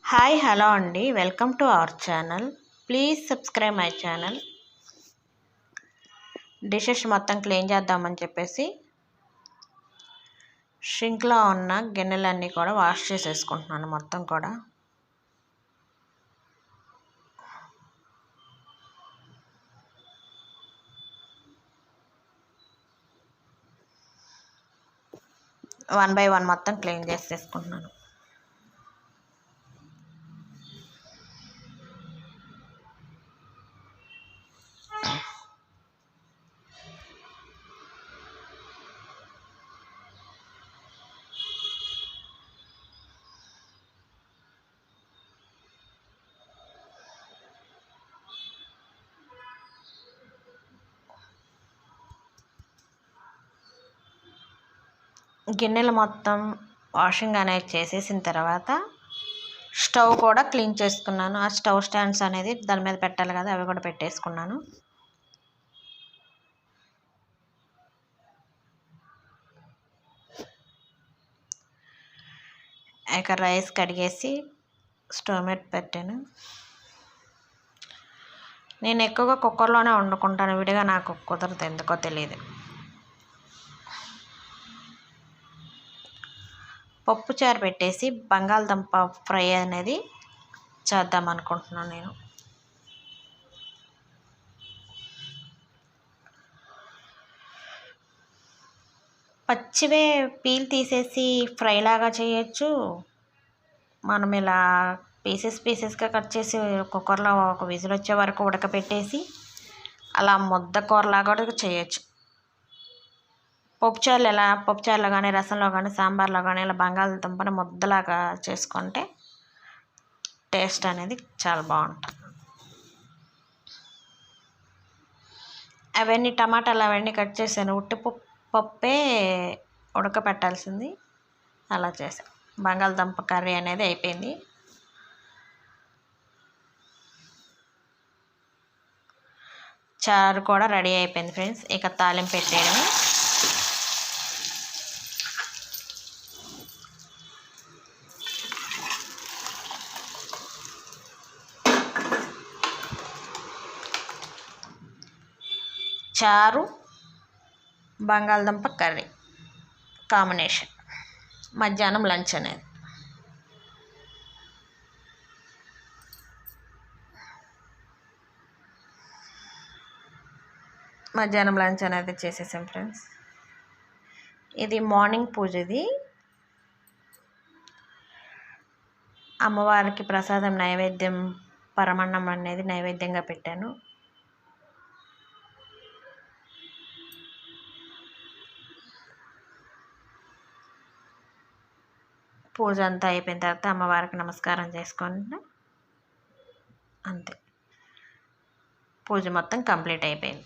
Hi hello అండి, welcome to our channel. Please subscribe my channel. Dishes మొత్తం clean చేద్దామని చెప్పేసి షింక్లో ఉన్న గిన్నెలన్నీ కూడా వాష్ చేసేసుకుంటున్నాను మొత్తం కూడా. వన్ బై వన్ మొత్తం క్లీన్ చేసేసుకుంటున్నాను. గిన్నెలు మొత్తం వాషింగ్ అనేది చేసేసిన తర్వాత స్టవ్ కూడా క్లీన్ చేసుకున్నాను. ఆ స్టవ్ స్టాండ్స్ అనేది దాని మీద పెట్టాలి కదా, అవి కూడా పెట్టేసుకున్నాను. ఇక రైస్ కడిగేసి స్టవ్ మీద పెట్టాను. నేను ఎక్కువగా కుక్కర్లోనే వండుకుంటాను, విడిగా నాకు కుదరదు, ఎందుకో తెలియదు. పప్పు చారు పెట్టేసి బంగాళదుంప ఫ్రై అనేది చేద్దాం అనుకుంటున్నాను నేను. పచ్చివే పీల్ తీసేసి ఫ్రై లాగా చేయొచ్చు. మనం ఇలా పీసెస్గా కట్ చేసి కుక్కర్లో ఒక విజిల్ వచ్చే వరకు ఉడకపెట్టేసి అలా ముద్ద కూరలాగా కూడా చేయొచ్చు. పప్పుచారులో కానీ, రసంలో కానీ, సాంబార్లో కానీ ఇలా బంగాళదుంపని ముద్దలాగా చేసుకుంటే టేస్ట్ అనేది చాలా బాగుంటుంది. అవన్నీ టమాటాలు అవన్నీ కట్ చేశాను. ఉట్టి పప్పే ఉడకపెట్టాల్సింది, అలా చేశాను. బంగాళదుంప కర్రీ అనేది అయిపోయింది. చారు కూడా రెడీ అయిపోయింది ఫ్రెండ్స్. ఇక తాలింపు పెట్టేయడమే. చారు బంగాళదుంప కర్రీ కాంబినేషన్ మధ్యాహ్నం లంచ్ అనేది. మధ్యాహ్నం లంచ్ అనేది చేసేసాం ఫ్రెండ్స్. ఇది మార్నింగ్ పూజ. ఇది అమ్మవారికి ప్రసాదం నైవేద్యం, పరమన్నం అనేది నైవేద్యంగా పెట్టాను. పూజ అంతా అయిపోయిన తర్వాత అమ్మవారికి నమస్కారం చేసుకుంటే అంతే, పూజ మొత్తం కంప్లీట్ అయిపోయింది.